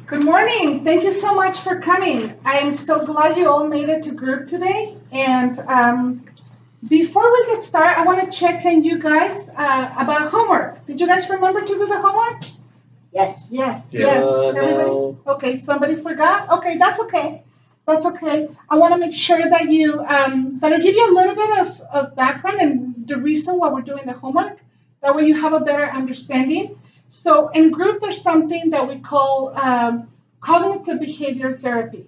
Good morning. Thank you so much for coming. I'm so glad you all made it to group today. And before we get started, I want to check in you guys about homework. Did you guys remember to do the homework? Yes. Yes. Everybody? No. Okay, somebody forgot? Okay, that's okay. That's okay. I want to make sure that that I give you a little bit of background and the reason why we're doing the homework. That way you have a better understanding. So in group, there's something that we call cognitive behavior therapy.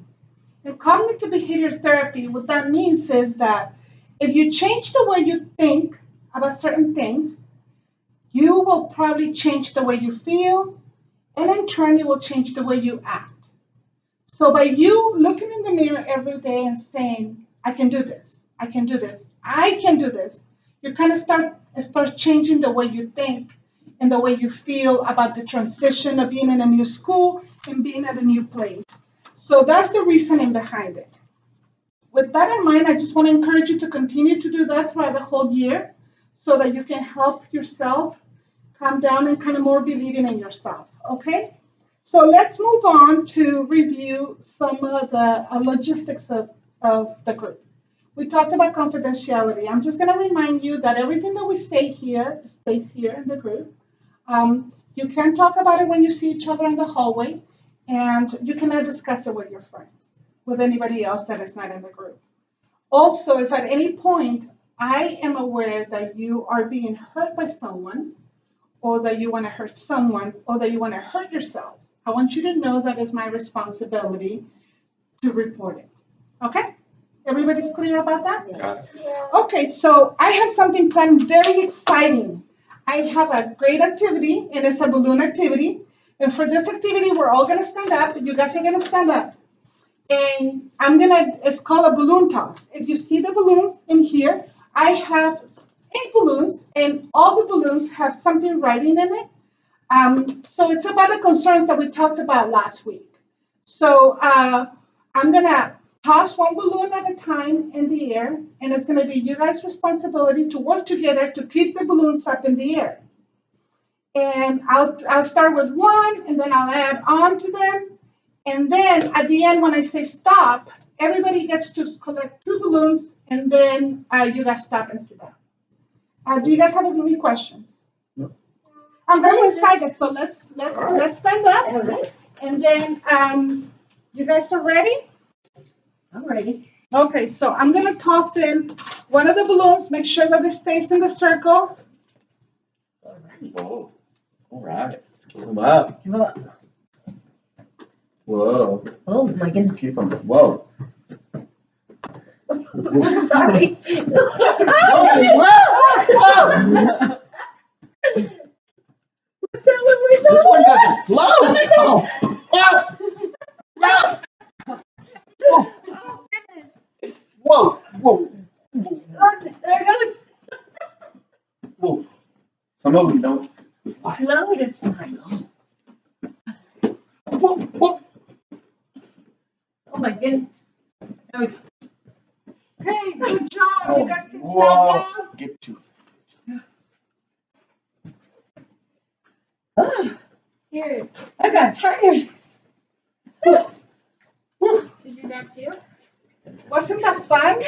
In cognitive behavior therapy, what that means is that if you change the way you think about certain things, you will probably change the way you feel, and in turn, it will change the way you act. So by you looking in the mirror every day and saying, I can do this, I can do this, I can do this, you kind of start changing the way you think and the way you feel about the transition of being in a new school and being at a new place. So that's the reasoning behind it. With that in mind, I just want to encourage you to continue to do that throughout the whole year so that you can help yourself calm down and kind of more believing in yourself. Okay? So let's move on to review some of the logistics of the group. We talked about confidentiality. I'm just going to remind you that everything that we say here stays here in the group. You can talk about it when you see each other in the hallway, and you cannot discuss it with your friends, with anybody else that is not in the group. Also, if at any point I am aware that you are being hurt by someone, or that you want to hurt someone, or that you want to hurt yourself, I want you to know that it's my responsibility to report it. Okay? Everybody's clear about that? Yes. Okay, so I have something planned very exciting. I have a great activity, and it's a balloon activity. And for this activity, we're all going to stand up. You guys are going to stand up. And it's called a balloon toss. If you see the balloons in here, I have 8 balloons, and all the balloons have something writing in it. So it's about the concerns that we talked about last week. So I'm going to toss one balloon at a time in the air, and it's going to be you guys' responsibility to work together to keep the balloons up in the air. And I'll start with one, and then I'll add on to them. And then at the end, when I say stop, everybody gets to collect 2 balloons, and then you guys stop and sit down. Do you guys have any questions? No. I'm very excited, so let's stand up. And then you guys are ready? I'm ready. Okay, so I'm gonna toss in one of the balloons, make sure that it stays in the circle. Whoa. All right. Let's keep them up. Come on. Whoa. Oh my Let's goodness. keep them. Whoa. Sorry. Whoa. What's that one we This one doesn't float. Oh. Whoa. Oh goodness. Whoa. Whoa. Oh, there it Whoa. Some of them don't. goes. Float is fine. Whoa. Whoa. Oh my goodness. There we go. Okay, good job. You guys can stand Whoa. down. Get to. Oh, Here, I got tired. did you grab 2? Wasn't that fun?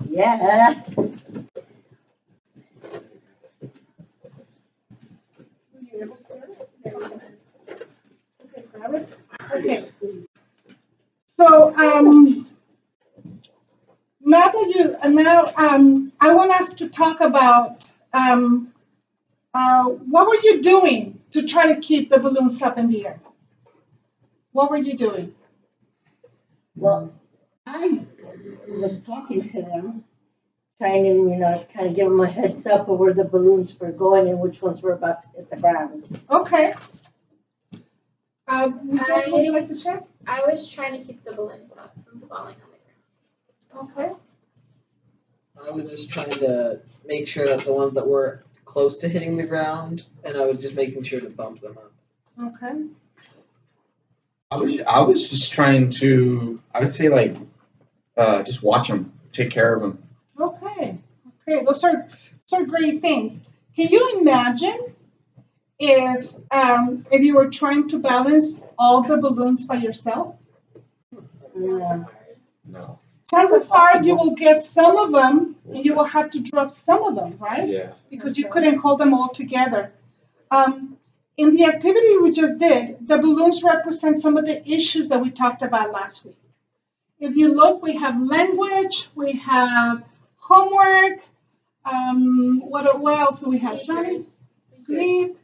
Yeah. Okay, grab it. Okay. So I want us to talk about what were you doing to try to keep the balloons up in the air? What were you doing? Well, I was talking to them, trying to, kind of give them a heads up of where the balloons were going and which ones were about to hit the ground. Okay. Josh, would you like to share? I was trying to keep the balloons up from falling on the ground. Okay. I was just trying to make sure that the ones that were close to hitting the ground, and I was just making sure to bump them up. Okay. I was just trying to, I would say just watch them, take care of them. Okay. Okay. Those are great things. Can you imagine if you were trying to balance all the balloons by yourself? Yeah. No. Chances are you will get some of them and you will have to drop some of them, right? Yeah. Because you couldn't hold them all together. In the activity we just did, the balloons represent some of the issues that we talked about last week. If you look, we have language, we have homework, what else do we have? Johnny? Teachers, Sleep.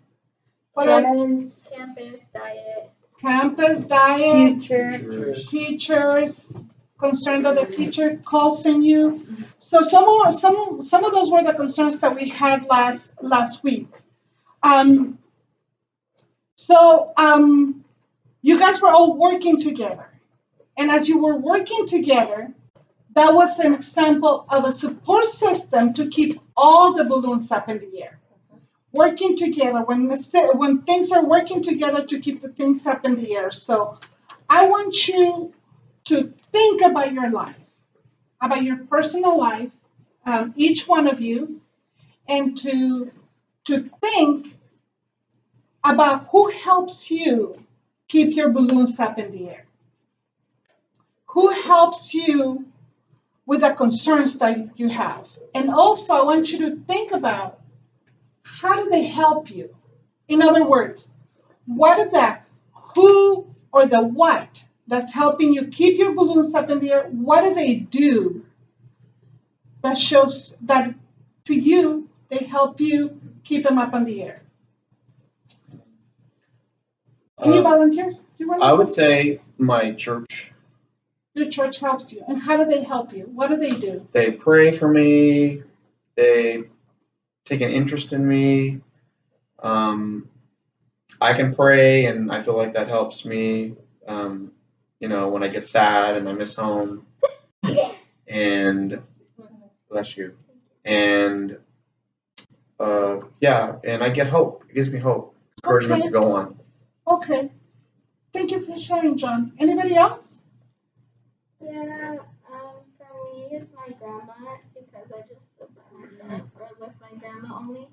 What else? Friends, campus, diet. Campus, diet, future. teachers, concern that the teacher calls on you. So some of those were the concerns that we had last week. Um, so you guys were all working together. And as you were working together, that was an example of a support system to keep all the balloons up in the air. Working together, when things are working together to keep the things up in the air. So I want you to think about your life, about your personal life, each one of you, and to think about who helps you keep your balloons up in the air. Who helps you with the concerns that you have? And also, I want you to think about how do they help you? In other words, what is that? Who or the what that's helping you keep your balloons up in the air? What do they do that shows that to you they help you keep them up in the air? Any volunteers? I would say my church. Your church helps you. And how do they help you? What do they do? They pray for me. They take an interest in me. I can pray, and I feel like that helps me. When I get sad and I miss home, and bless you, and and I get hope. It gives me hope, encouragement to go on. Okay. Thank you for sharing, John. Anybody else? Yeah, for me, it's my grandma because I just live by myself or with my grandma only.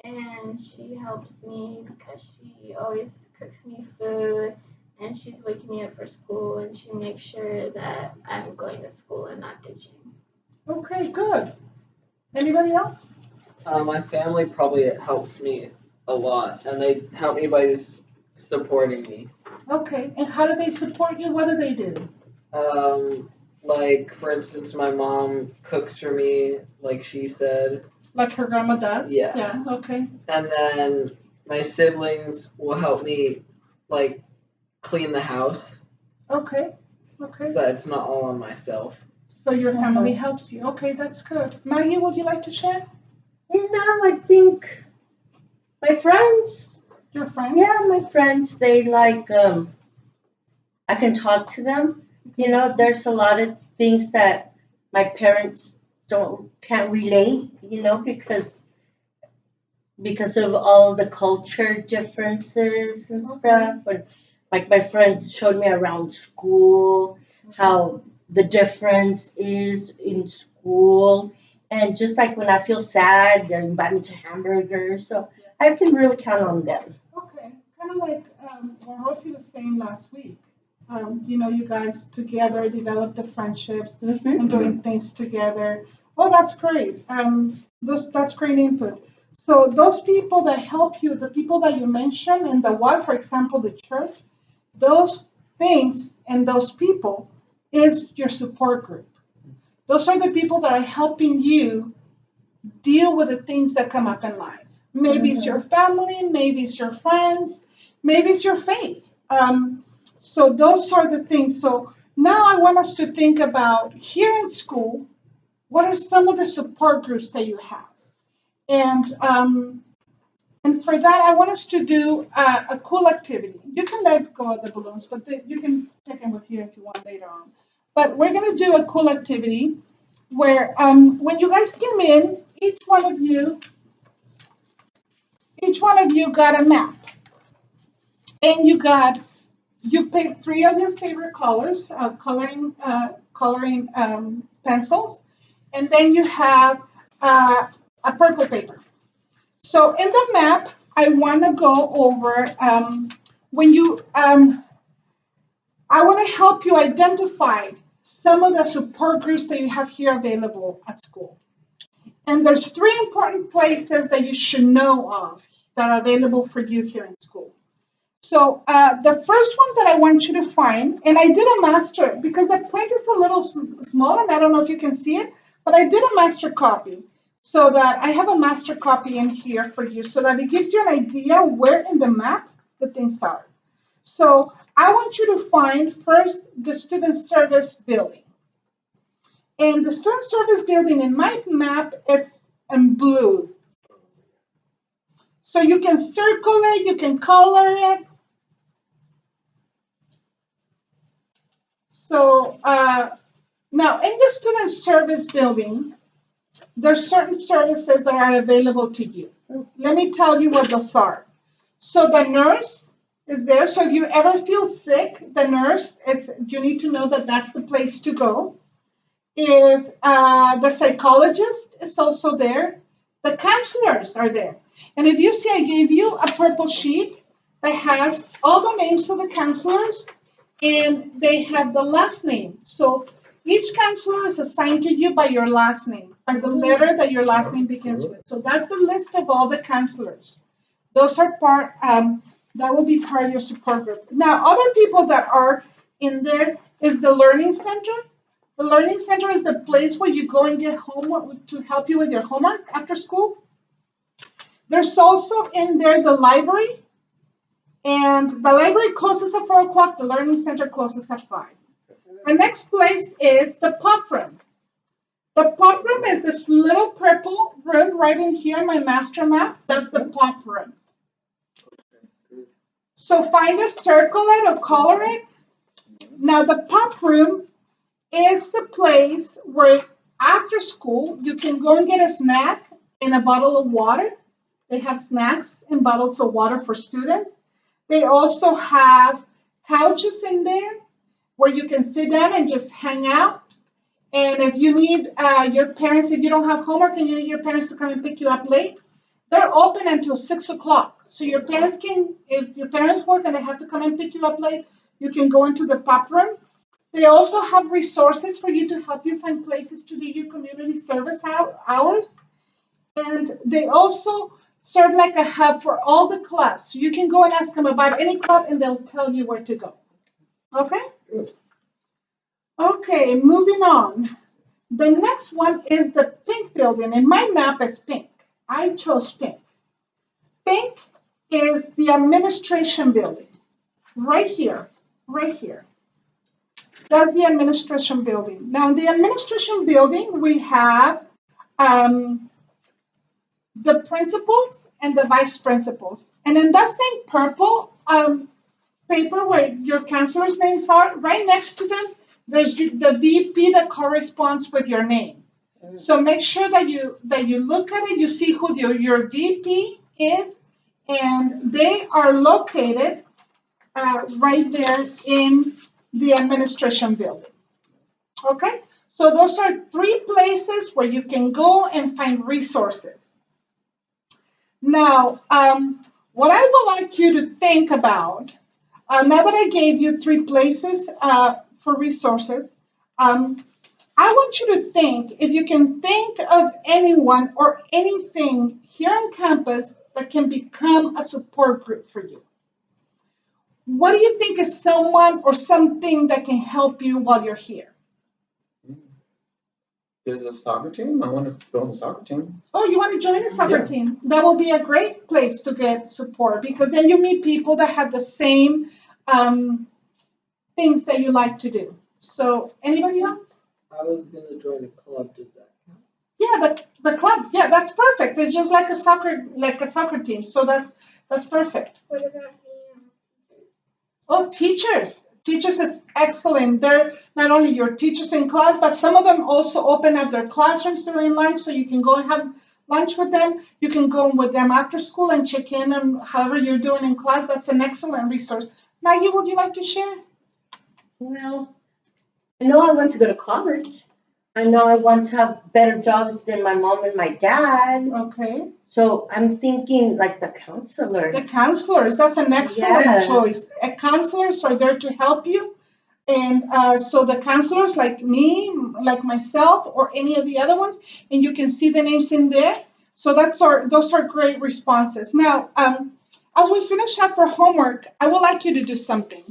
And she helps me because she always cooks me food and she's waking me up for school and she makes sure that I'm going to school and not ditching. Okay, good. Anybody else? My family probably helps me a lot, and they help me by just supporting me. Okay, and how do they support you? What do they do? Like for instance, my mom cooks for me, like she said, Like her grandma does? Yeah. Yeah, okay. and then my siblings will help me, like clean the house, Okay, so okay. that it's not all on myself. So your family helps you. Okay, that's good. Maggie, would you like to share? I think my friends. Your friends? Yeah, my friends, they like, I can talk to them. There's a lot of things that my parents can't relate, because of all the culture differences and stuff. And like my friends showed me around school how the difference is in school. And just like when I feel sad, they invite me to hamburgers. So I can really count on them. Okay, kind of like what Rosie was saying last week. You guys together developed the friendships and doing things together. Well, that's great. That's great input. So those people that help you, the people that you mentioned, and the what, for example, the church, those things and those people is your support group. Those are the people that are helping you deal with the things that come up in life. Maybe it's your family, maybe it's your friends, maybe it's your faith. So those are the things. So now I want us to think about here in school, what are some of the support groups that you have? And for that, I want us to do a cool activity. You can let go of the balloons, but you can take them with you if you want later on. But we're going to do a cool activity where when you guys came in, each one of you got a map. And you picked 3 of your favorite colors, coloring pencils, and then you have a purple paper. So in the map, I want to go over when you, I want to help you identify some of the support groups that you have here available at school. And there's 3 important places that you should know of that are available for you here in school. So the first one that I want you to find, and I did a master, because the print is a little small, and I don't know if you can see it, but I did a master copy, so that I have a master copy in here for you, so that it gives you an idea where in the map the things are. So I want you to find first the student service building. And the student service building in my map, it's in blue. So you can circle it, you can color it. So now in the student service building, there's certain services that are available to you. Let me tell you what those are. So the nurse is there. So if you ever feel sick, the nurse, you need to know that that's the place to go. If the psychologist is also there, the counselors are there. And if you see, I gave you a purple sheet that has all the names of the counselors, and they have the last name. So each counselor is assigned to you by your last name, by the letter that your last name begins with. So that's the list of all the counselors. Those are that will be part of your support group. Now, other people that are in there is the Learning Center. The Learning Center is the place where you go and get homework to help you with your homework after school. There's also in there the library. And the library closes at 4 o'clock. The Learning Center closes at 5. The next place is the pop room. The pop room is this little purple room right in here in my master map. That's the pop room. So find a, circle it, or color it. Now the pop room is the place where after school you can go and get a snack and a bottle of water. They have snacks and bottles of water for students. They also have couches in there where you can sit down and just hang out. And if you need your parents, if you don't have homework and you need your parents to come and pick you up late, they're open until 6 o'clock. So your parents can, if your parents work and they have to come and pick you up late, you can go into the pop room. They also have resources for you to help you find places to do your community service hours. And they also serve like a hub for all the clubs. So you can go and ask them about any club and they'll tell you where to go. Okay? Okay, moving on. The next one is the pink building, and my map is pink. I chose pink. Pink is the administration building. Right here, right here. That's the administration building. Now, in the administration building, we have the principals and the vice principals. And in that same purple paper where your counselors' names are, right next to them, there's the VP that corresponds with your name. So make sure that you look at it, you see who your VP is, and they are located right there in the administration building. Okay? So those are 3 places where you can go and find resources. Now, what I would like you to think about, now that I gave you 3 places for resources, I want you to think, if you can think of anyone or anything here on campus that can become a support group for you. What do you think is someone or something that can help you while you're here? There's a soccer team. I want to go on the soccer team. Oh, you want to join a soccer team? That will be a great place to get support, because then you meet people that have the same things that you like to do. So anybody else? I was gonna join a club. Does that count? Yeah, the club. Yeah, that's perfect. It's just like a soccer team. So that's perfect. What about Oh, teachers. Teachers is excellent. They're not only your teachers in class, but some of them also open up their classrooms during lunch, so you can go and have lunch with them. You can go with them after school and check in on however you're doing in class. That's an excellent resource. Maggie, would you like to share? Well, I know I want to go to college. I know I want to have better jobs than my mom and my dad. Okay. So I'm thinking like the counselor. The counselors, that's an excellent Yeah. choice. Counselors are there to help you. And so the counselors like me, like myself, or any of the other ones, and you can see the names in there. So those are great responses. Now, as we finish up for homework, I would like you to do something.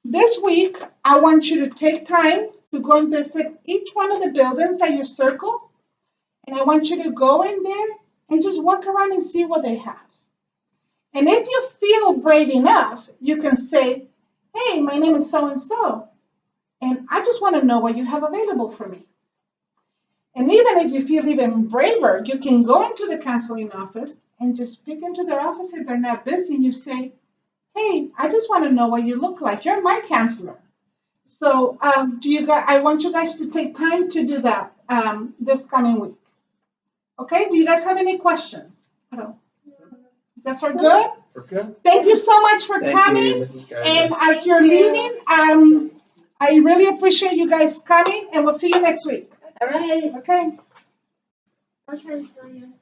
This week, I want you to take time to go and visit each one of the buildings that you circle, and I want you to go in there and just walk around and see what they have. And if you feel brave enough, you can say, hey, my name is so and so, and I just want to know what you have available for me. And even if you feel even braver, you can go into the counseling office and just speak into their office if they're not busy, and you say, hey, I just want to know what you look like. You're my counselor. So I want you guys to take time to do that this coming week. Okay, do you guys have any questions? I don't. You guys are good? We're good. Thank you so much for Thank coming. you, Mrs. Geiger. And as you're leaving, I really appreciate you guys coming, and we'll see you next week. All right. Okay? I'll try to tell you.